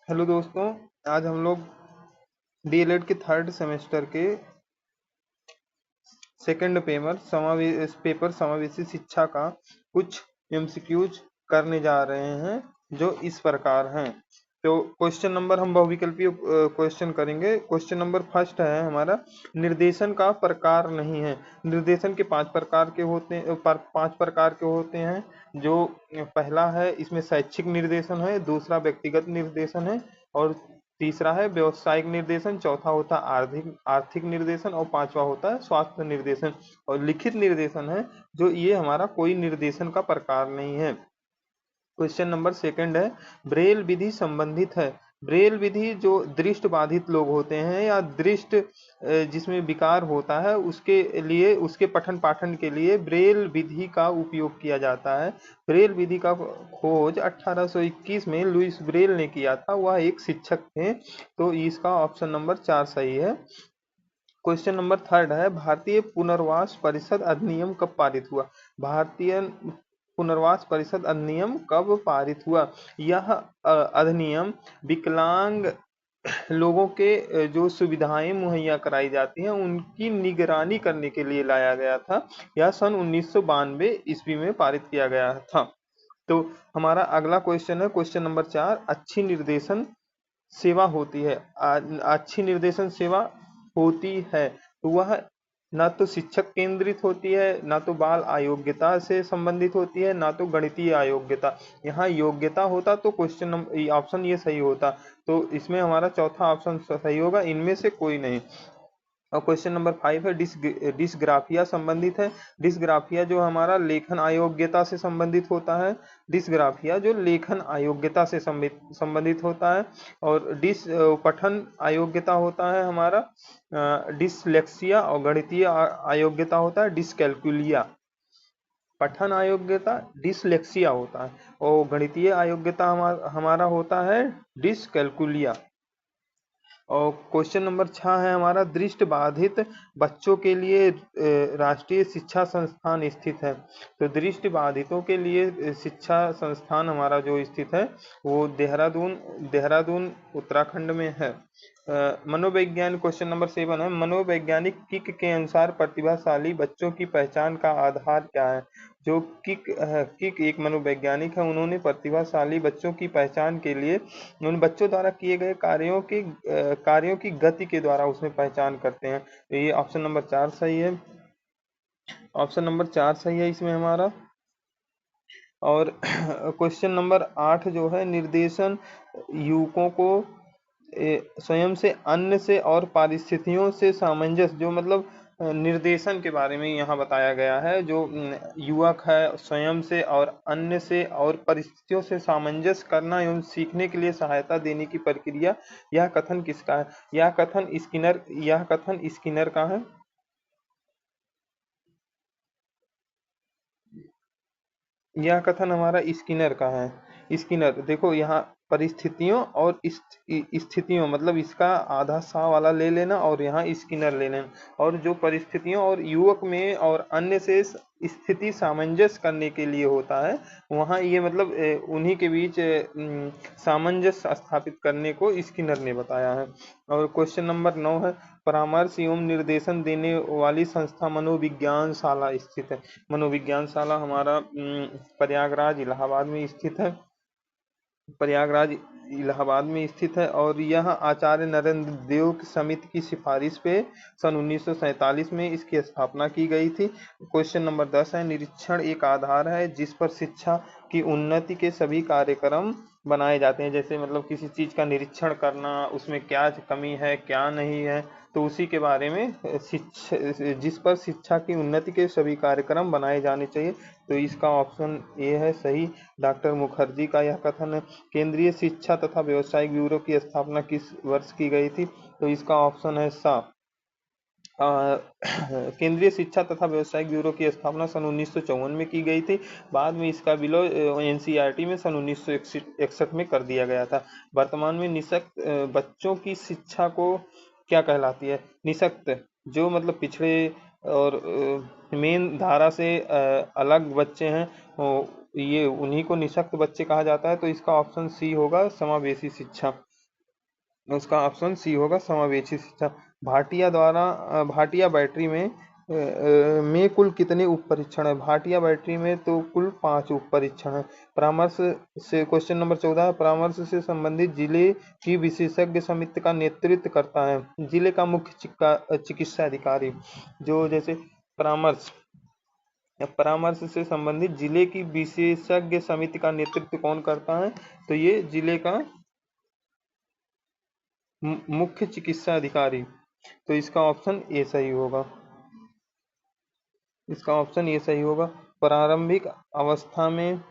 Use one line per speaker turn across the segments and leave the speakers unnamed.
Hello दोस्तों। आज हम लोग डीएलएड के थर्ड सेमेस्टर के सेकंड पेपर समावेशी शिक्षा का कुछ एमसीक्यूज करने जा रहे हैं जो इस प्रकार हैं। तो क्वेश्चन नंबर हम बहुविकल्पीय क्वेश्चन करेंगे। क्वेश्चन नंबर फर्स्ट है हमारा, निर्देशन का प्रकार नहीं है। निर्देशन के पांच प्रकार के होते हैं, पांच प्रकार के होते हैं। जो पहला है, इसमें शैक्षिक निर्देशन है, दूसरा व्यक्तिगत निर्देशन है, और तीसरा है व्यवसायिक निर्देशन, चौथा होता है आर्थिक आर्थिक निर्देशन, और पांचवा होता है स्वास्थ्य निर्देशन। और लिखित निर्देशन है जो ये हमारा कोई निर्देशन का प्रकार नहीं है। क्वेश्चन नंबर सेकंड है, ब्रेल विधि संबंधित है। ब्रेल विधि जो दृष्टि बाधित लोग होते हैं या दृष्टि जिसमें विकार होता है उसके लिए, उसके पठन पाठन के लिए ब्रेल विधि का उपयोग किया जाता है। ब्रेल विधि का खोज 1821 में लुईस ब्रेल ने किया था, वह एक शिक्षक थे। तो इसका ऑप्शन नंबर 4 सही है। क्वेश्चन नंबर थर्ड है, भारतीय पुनर्वास परिषद अधिनियम कब पारित हुआ। भारतीय पुनर्वास परिषद अधिनियम कब पारित हुआ। यह अधिनियम विकलांग लोगों के जो सुविधाएं मुहैया कराई जाती हैं उनकी निगरानी करने के लिए लाया गया था। यह सन 1992 ईस्वी में पारित किया गया था। तो हमारा अगला क्वेश्चन है क्वेश्चन नंबर 4, अच्छी निर्देशन सेवा होती है। अच्छी निर्देशन सेवा होती है तो वह ना तो शिक्षक केंद्रित होती है, ना तो बाल अयोग्यता से संबंधित होती है, ना तो गणितीय अयोग्यता। यहाँ योग्यता होता तो क्वेश्चन नंबर ऑप्शन ये सही होता। तो इसमें हमारा चौथा ऑप्शन सही होगा, इनमें से कोई नहीं। और क्वेश्चन नंबर 5 है, डिस्ग्राफिया संबंधित है। डिस्ग्राफिया जो हमारा लेखन अयोग्यता से संबंधित होता है। डिस्ग्राफिया जो लेखन अयोग्यता से संबंधित होता है। और पठन अयोग्यता होता है हमारा डिसलेक्सिया, और गणितीय अयोग्यता होता है डिसकैलकुलिया। पठन अयोग्यता डिसलेक्सिया होता है और गणितीय अयोग्यता हमारा होता है डिसकैलकुलिया। और क्वेश्चन नंबर 6 है हमारा, दृष्टि बाधित बच्चों के लिए राष्ट्रीय शिक्षा संस्थान स्थित है। तो दृष्टि बाधितों के लिए शिक्षा संस्थान हमारा जो स्थित है वो देहरादून देहरादून उत्तराखंड में है। मनोवैज्ञानिक क्वेश्चन नंबर 7 है, मनोवैज्ञानिक किक के अनुसार प्रतिभाशाली बच्चों की पहचान का आधार क्या है। जो किक एक मनोवैज्ञानिक है, उन्होंने प्रतिभाशाली बच्चों की पहचान के लिए उन बच्चों द्वारा किए गए कार्यों की गति के द्वारा उसमें पहचान करते हैं। तो ये ऑप्शन नंबर 4 सही है। ऑप्शन नंबर 4 सही है इसमें हमारा। और क्वेश्चन नंबर 8 जो है, निर्देशन युवकों को स्वयं से, अन्य से और परिस्थितियों से सामंजस्य, जो मतलब निर्देशन के बारे में यहाँ बताया गया है। जो युवक है स्वयं से और अन्य से और परिस्थितियों से सामंजस्य करना एवं सीखने के लिए सहायता देने की प्रक्रिया, यह कथन किसका है। यह कथन स्किनर का है। यह कथन हमारा स्किनर का है। स्किनर देखो यहाँ परिस्थितियों और स्थितियों, मतलब इसका आधा सा वाला ले लेना और यहाँ स्किनर ले लेना। और जो परिस्थितियों और युवक में और अन्य से स्थिति सामंजस्य करने के लिए होता है, वहाँ ये मतलब उन्हीं के बीच सामंजस्य स्थापित करने को स्किनर ने बताया है। और क्वेश्चन नंबर 9 है, परामर्श एवं निर्देशन देने वाली संस्था मनोविज्ञान शाला स्थित है। मनोविज्ञान शाला हमारा प्रयागराज इलाहाबाद में स्थित है। प्रयागराज इलाहाबाद में स्थित है और यह आचार्य नरेंद्र देव की समिति की सिफारिश पे सन 1947 में इसकी स्थापना की गई थी। क्वेश्चन नंबर 10 है, निरीक्षण एक आधार है जिस पर शिक्षा की उन्नति के सभी कार्यक्रम बनाए जाते हैं। जैसे मतलब किसी चीज का निरीक्षण करना, उसमें क्या कमी है क्या नहीं है, तो उसी के बारे में जिस पर शिक्षा की उन्नति के सभी कार्यक्रम बनाए जाने चाहिए। तो इसका ऑप्शन ए है सही। डॉक्टर मुखर्जी का यह कथन है। केंद्रीय शिक्षा तथा व्यवसायिक ब्यूरो की स्थापना किस वर्ष की गई थी। तो इसका ऑप्शन है सा। केंद्रीय शिक्षा तथा व्यवसायिक ब्यूरो की स्थापना सन 1954 में की गई थी। बाद में इसका विलय एनसीईआरटी में सन 1961 में कर दिया गया था। वर्तमान में निशक्त बच्चों की शिक्षा को क्या कहलाती है। निशक्त जो मतलब पिछड़े और मेन धारा से अलग बच्चे हैं, ये उन्हीं को निशक्त बच्चे कहा जाता है। तो इसका ऑप्शन सी होगा, समावेशी शिक्षा। उसका ऑप्शन सी होगा समावेशी शिक्षा। भाटिया बैटरी में कुल कितने उप परीक्षण है? भाटिया बैटरी में तो कुल 5 उप परीक्षण है। परामर्श से क्वेश्चन नंबर 14 है, परामर्श से संबंधित जिले की विशेषज्ञ समिति का नेतृत्व करता है जिले का मुख्य चिकित्सा अधिकारी। जो जैसे परामर्श परामर्श से संबंधित जिले की विशेषज्ञ समिति का नेतृत्व कौन करता है? तो ये जिले का मुख्य चिकित्सा अधिकारी। तो इसका ऑप्शन ए सही होगा। इसका ऑप्शन ए सही होगा। प्रारंभिक अवस्था में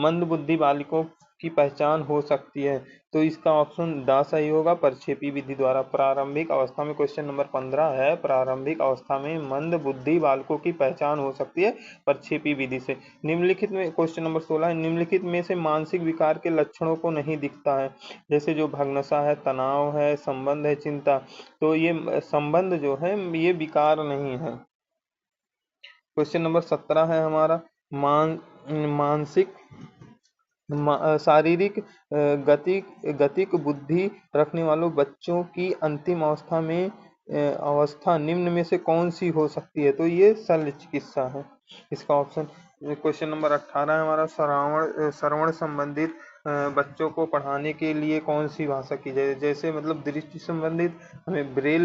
मंदबुद्धि बालकों की पहचान हो सकती है। तो इसका ऑप्शन ड सही होगा, प्रक्षेपी विधि द्वारा। प्रारंभिक अवस्था में क्वेश्चन नंबर 15 है, प्रारंभिक अवस्था में मंदबुद्धि बालकों की पहचान हो सकती है प्रक्षेपी विधि से। निम्नलिखित में क्वेश्चन नंबर 16 है, निम्नलिखित में से मानसिक विकार के लक्षणों को नहीं दिखता है। जैसे जो भग्नसा है, तनाव है, संबंध है, चिंता। तो ये संबंध जो है ये विकार नहीं है। क्वेश्चन नंबर 17 है हमारा, मानसिक शारीरिक गतिक बुद्धि रखने वालों बच्चों की अंतिम अवस्था निम्न में से कौन सी हो सकती है? तो ये शल्य चिकित्सा है। इसका ऑप्शन क्वेश्चन नंबर 18 है हमारा, श्रवण संबंधित बच्चों को पढ़ाने के लिए कौन सी भाषा की जाए? जैसे मतलब दृष्टि संबंधित हमें ब्रेल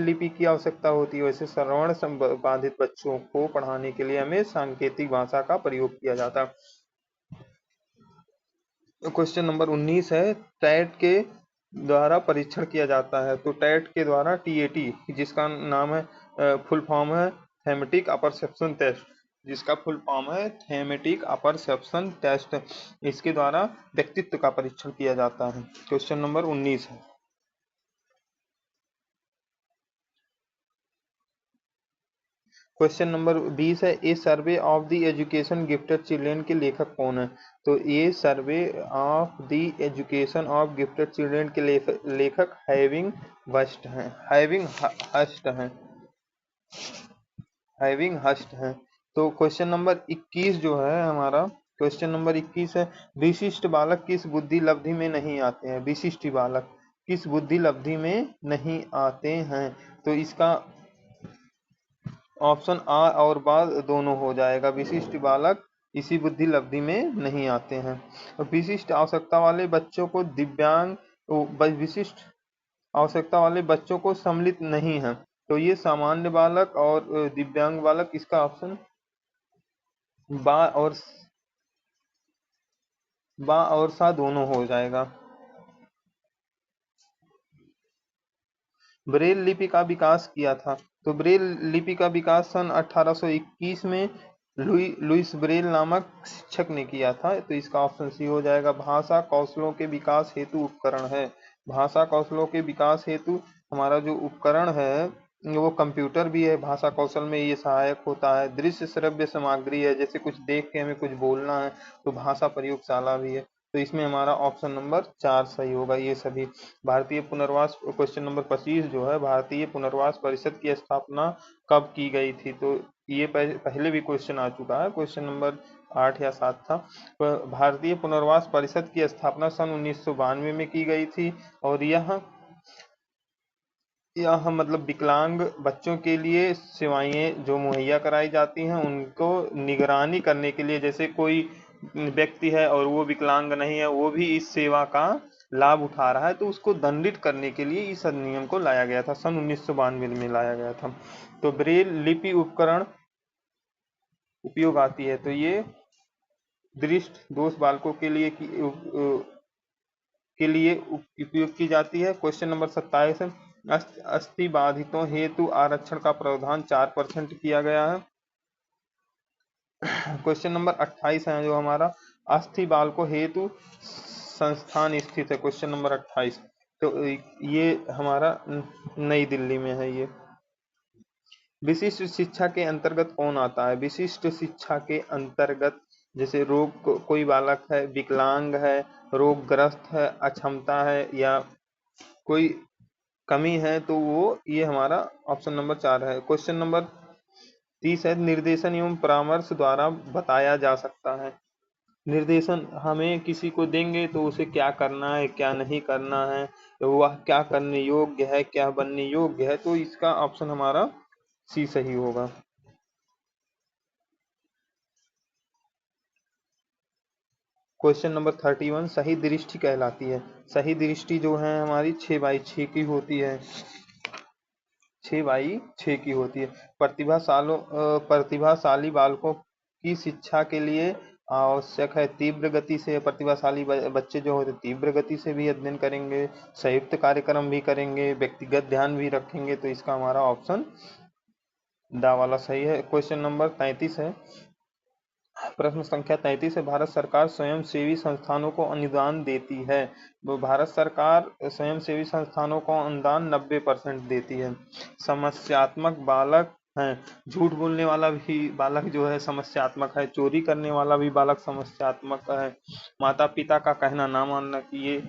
लिपि की आवश्यकता होती है, वैसे श्रवण संबंधित बच्चों को पढ़ाने के लिए हमें सांकेतिक भाषा का प्रयोग किया जाता है। क्वेश्चन नंबर 19 है, टैट के द्वारा परीक्षण किया जाता है। तो टैट के द्वारा टीएटी, जिसका नाम है फुल फॉर्म है थेमेटिक अपरसेप्शन टेस्ट, जिसका फुल फॉर्म है थेमेटिक अपरसेप्शन टेस्ट, इसके द्वारा व्यक्तित्व का परीक्षण किया जाता है। क्वेश्चन नंबर 19 है। क्वेश्चन नंबर 20 है, a survey of the education gifted children के लेखक कौन है? तो ये survey of the education of gifted children के लेखक हैविंग हस्ट हैं। हैविंग हस्ट हैं। तो क्वेश्चन नंबर 21 जो है हमारा, क्वेश्चन नंबर 21 है, विशिष्ट बालक किस बुद्धि लब्धि में नहीं आते हैं? विशिष्ट बालक किस बुद्धि लब्धि में नहीं आते हैं? तो इसका ऑप्शन आ और बा दोनों हो जाएगा। विशिष्ट बालक इसी बुद्धि लब्धि में नहीं आते हैं। विशिष्ट आवश्यकता वाले बच्चों को विशिष्ट आवश्यकता वाले बच्चों को सम्मिलित नहीं है। तो ये सामान्य बालक और दिव्यांग बालक, इसका ऑप्शन बा और सा दोनों हो जाएगा। ब्रेल लिपि का विकास किया था। तो ब्रेल लिपि का विकास सन 1821 में लुइस ब्रेल नामक शिक्षक ने किया था। तो इसका ऑप्शन सी हो जाएगा। भाषा कौशलों के विकास हेतु उपकरण है। भाषा कौशलों के विकास हेतु हमारा जो उपकरण है वो कंप्यूटर भी है। भाषा कौशल में ये सहायक होता है। दृश्य श्रव्य सामग्री है, जैसे कुछ देख के हमें कुछ बोलना है तो भाषा प्रयोगशाला भी है। तो इसमें हमारा ऑप्शन नंबर 4 सही होगा। ये सभी भारतीय पुनर्वास क्वेश्चन नंबर 25 जो है, भारतीय पुनर्वास परिषद की स्थापना कब की गई थी? तो ये पहले भी क्वेश्चन आ चुका है, क्वेश्चन नंबर 8 या 7 था। भारतीय पुनर्वास परिषद की स्थापना सन 1992 में की गई थी। और यह मतलब विकलांग बच्चों के लिए सेवाएं जो मुहैया कराई जाती हैं उनको निगरानी करने के लिए, जैसे कोई व्यक्ति है और वो विकलांग नहीं है, वो भी इस सेवा का लाभ उठा रहा है, तो उसको दंडित करने के लिए इस अधिनियम को लाया गया था। सन 1992 में लाया गया था। तो ब्रेल लिपि उपकरण उपयोग आती है। तो ये दृष्टि दोष बालकों के लिए उपयोग की जाती है। क्वेश्चन नंबर 27 है, अस्थि बाधितों हेतु आरक्षण का प्रावधान 4% किया गया है। क्वेश्चन नंबर 28 है जो हमारा, अस्थि बालकों हेतु संस्थान स्थित है। क्वेश्चन नंबर 28, तो ये हमारा नई दिल्ली में है। ये विशिष्ट शिक्षा के अंतर्गत कौन आता है? विशिष्ट शिक्षा के अंतर्गत जैसे कोई बालक है, विकलांग है, रोगग्रस्त है, अक्षमता है या कोई कमी है, तो वो ये हमारा ऑप्शन नंबर 4 है। क्वेश्चन नंबर 30 है, निर्देशन एवं परामर्श द्वारा बताया जा सकता है। निर्देशन हमें किसी को देंगे तो उसे क्या करना है क्या नहीं करना है, तो वह क्या करने योग्य है क्या बनने योग्य है, तो इसका ऑप्शन हमारा सी सही होगा। क्वेश्चन नंबर 31 सही दृष्टि कहलाती है। सही दृष्टि जो है हमारी 6/6 की होती है, 6/6 की होती है। प्रतिभाशाली बालकों की शिक्षा के लिए आवश्यक है तीव्र गति से, प्रतिभाशाली बच्चे जो होते तीव्र गति से भी अध्ययन करेंगे, संयुक्त कार्यक्रम भी करेंगे, व्यक्तिगत ध्यान भी रखेंगे, तो इसका हमारा ऑप्शन दा वाला सही है। क्वेश्चन नंबर 33 है, प्रश्न संख्या 33 है, भारत सरकार स्वयंसेवी संस्थानों को अनुदान देती है। तो भारत सरकार स्वयंसेवी संस्थानों को अनुदान 90% देती है। समस्यात्मक बालक हैं, झूठ बोलने वाला भी बालक जो है समस्यात्मक है, चोरी करने वाला भी बालक समस्यात्मक है, माता पिता का कहना ना मानना कि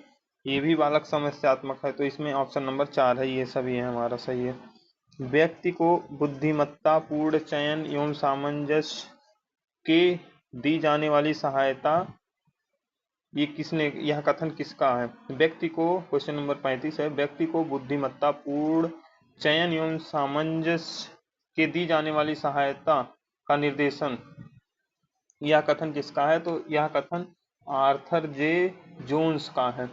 ये भी बालक समस्यात्मक है, तो इसमें ऑप्शन नंबर 4 है, ये सभी है हमारा सही है। व्यक्ति को बुद्धिमत्ता पूर्ण चयन एवं सामंजस्य के दी जाने वाली सहायता, ये किसने, यह कथन किसका है? व्यक्ति को, क्वेश्चन नंबर 35 है, व्यक्ति को बुद्धिमत्ता पूर्ण चयन एवं सामंजस्य के दी जाने वाली सहायता का निर्देशन, यह कथन किसका है? तो यह कथन आर्थर जे जोन्स का है,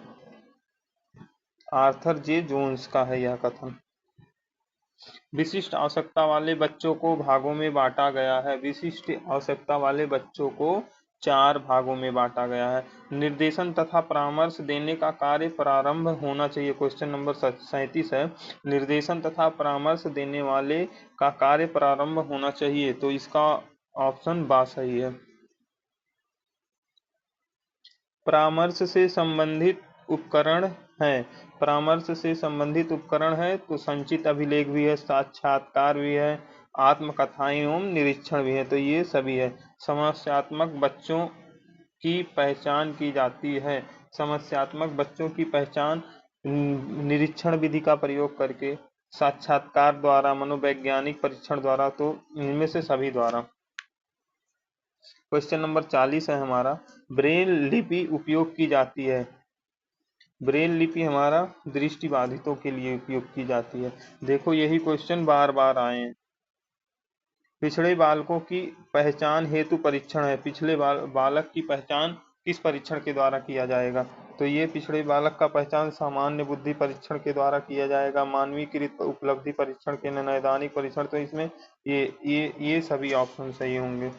आर्थर जे जोन्स का है यह कथन। विशिष्ट आवश्यकता वाले बच्चों को भागों में बांटा गया है। विशिष्ट आवश्यकता वाले बच्चों को 4 भागों में बांटा गया है। निर्देशन तथा परामर्श देने का कार्य प्रारंभ होना चाहिए। क्वेश्चन नंबर 37 है, निर्देशन तथा परामर्श देने वाले का कार्य प्रारंभ होना चाहिए, तो इसका ऑप्शन बा सही है। परामर्श से संबंधित उपकरण है, परामर्श से संबंधित उपकरण है तो संचित अभिलेख भी है, साक्षात्कार भी है, आत्मकथाएं एवं निरीक्षण भी है, तो ये सभी है। समस्यात्मक बच्चों की पहचान की जाती है। समस्यात्मक बच्चों की पहचान निरीक्षण विधि का प्रयोग करके, साक्षात्कार द्वारा, मनोवैज्ञानिक परीक्षण द्वारा, तो इनमें से सभी द्वारा। क्वेश्चन नंबर 40 है हमारा, ब्रेल लिपि उपयोग की जाती है। ब्रेल लिपि हमारा दृष्टिबाधितों के लिए उपयोग की जाती है। देखो यही क्वेश्चन बार बार आए हैं। पिछड़े बालकों की पहचान हेतु परीक्षण है। पिछले बालक की पहचान किस परीक्षण के द्वारा किया जाएगा? तो ये पिछड़े बालक का पहचान सामान्य बुद्धि परीक्षण के द्वारा किया जाएगा, मानवीकृत उपलब्धि परीक्षण के, नैदानिक परीक्षण, तो इसमें ये सभी ऑप्शन सही होंगे।